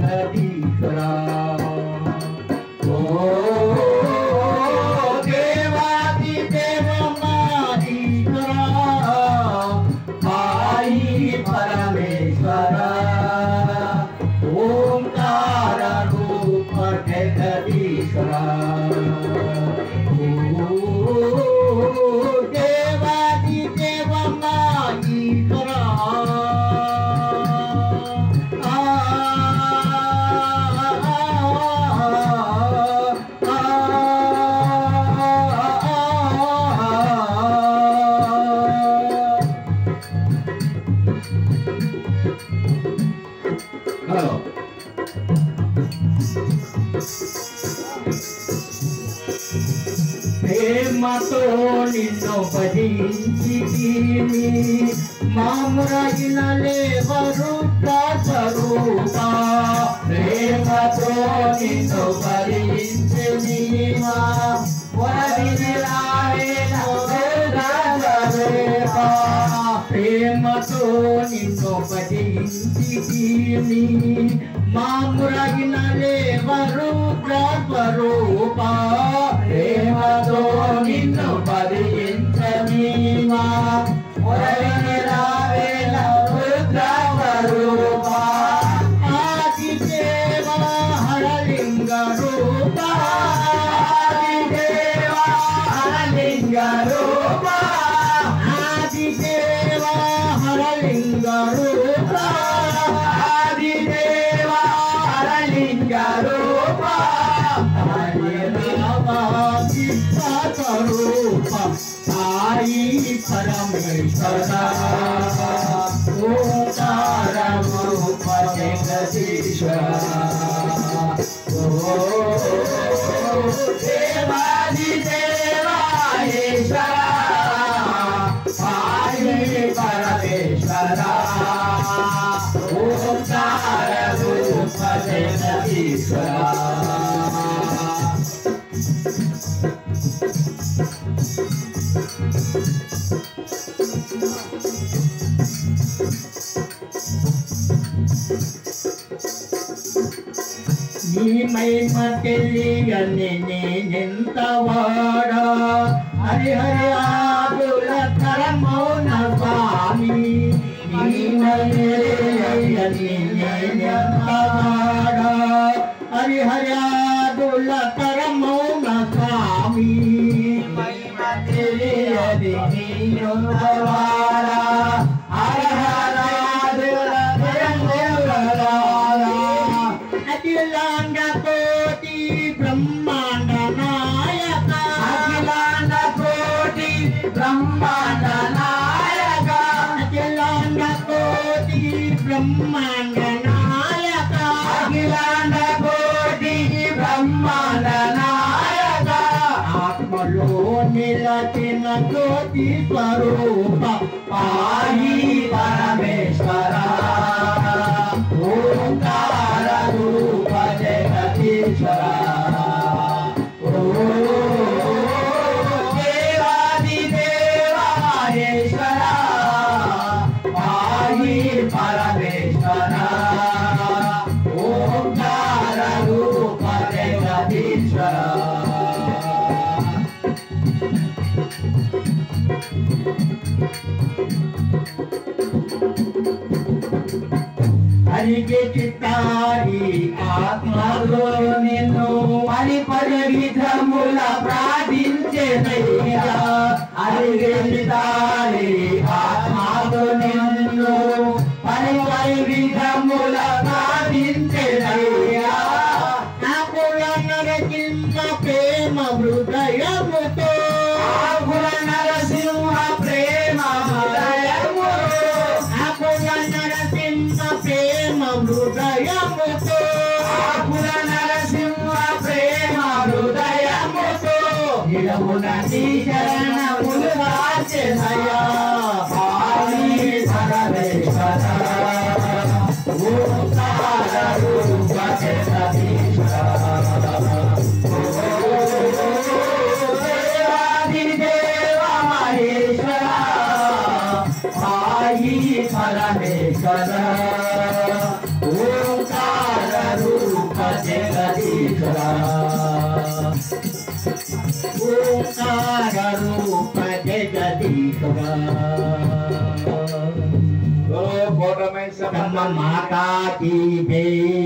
जगदीश्वरा ओ देवादि देव ईश्वरा आई परमेश्वरा ओंकार रूप जगदीश्वरा देवादि देव ईश्वरा ప్రేమతో నిన్ను భజించితిని మామురగిన లేవరు స్వరూపా ప్రేమతో నిన్ను భజించితిని ప్రేమతో నిన్ను భజించితిని మామురగిన లేవరు స్వరూపా ప్రేమతో నిన్ను భజించనీమా రుద్రస్వరూపా ఆదిదేవ హరలింగ రూపా ఆదిదేవ హరలింగ రూపా ఆదిదేవ హరలింగ రూపా ఆదిదేవ హరలింగ రూపా स्वरूप आई परमेश्वरा ओंकार रूप जगदीश्वरा ओ देवादि देवाईश्वरा आई परमेश्वरा ओंकार रूप जगदीश्वरा నీ మహిమ తెలియని నేనెంతవాడా హరిహరి ఆదుల కరమౌన స్వామి నీ మహిమ తెలియని నేనెంతవాడా హరిహరి ఆదుల కరమౌన స్వామి మహిమ తెలియని నేనెంతవాడా అఖిలాండ కోటి బ్రహ్మాండ నాయక అఖిలాండ కోటి బ్రహ్మాండ నాయక అఖిలాండ కోటి బ్రహ్మాండ నాయక అఖిలాండ కోటి బ్రహ్మాండ నాయక ఆత్మలో నిలచిన జ్యోతి స్వరూప పాయి పరమేశ్వరా ओंकार रूप जगदीश्वरा ओ देवादि देवाईश्वरा आई परमेश्वरा ओंकार रूप जगदीश्वरा हरिके चित्तारी आत्मलो निन्नु परिपरि विधमुल प्राర్థించెదయ్యా हरिके चित्तारी आत्मलो निन्नु परिपरि विधमुल ప్రార్థించెదయ్యా ఆకుల నరసింహ ప్రేమ హృదయముతో ఆకుల నరసింహ ప్రేమ హృదయముతో ఆకుల నరసింహ ప్రేమ హృదయముతో ఆకుల నరసింహ ప్రేమ హృదయముతో నిలమున నీ శరణములు వాచెదయ్యా పాయి పరమేశ్వరా ఓంకార రూప జగదీశ్వరా దేవాది దేవ మహేశ్వరా పాయి పరమేశ్వరా ओंकार जगदीश्वरा ओंकार रूप जगदीश्वरा फोटो में सब माता की जय।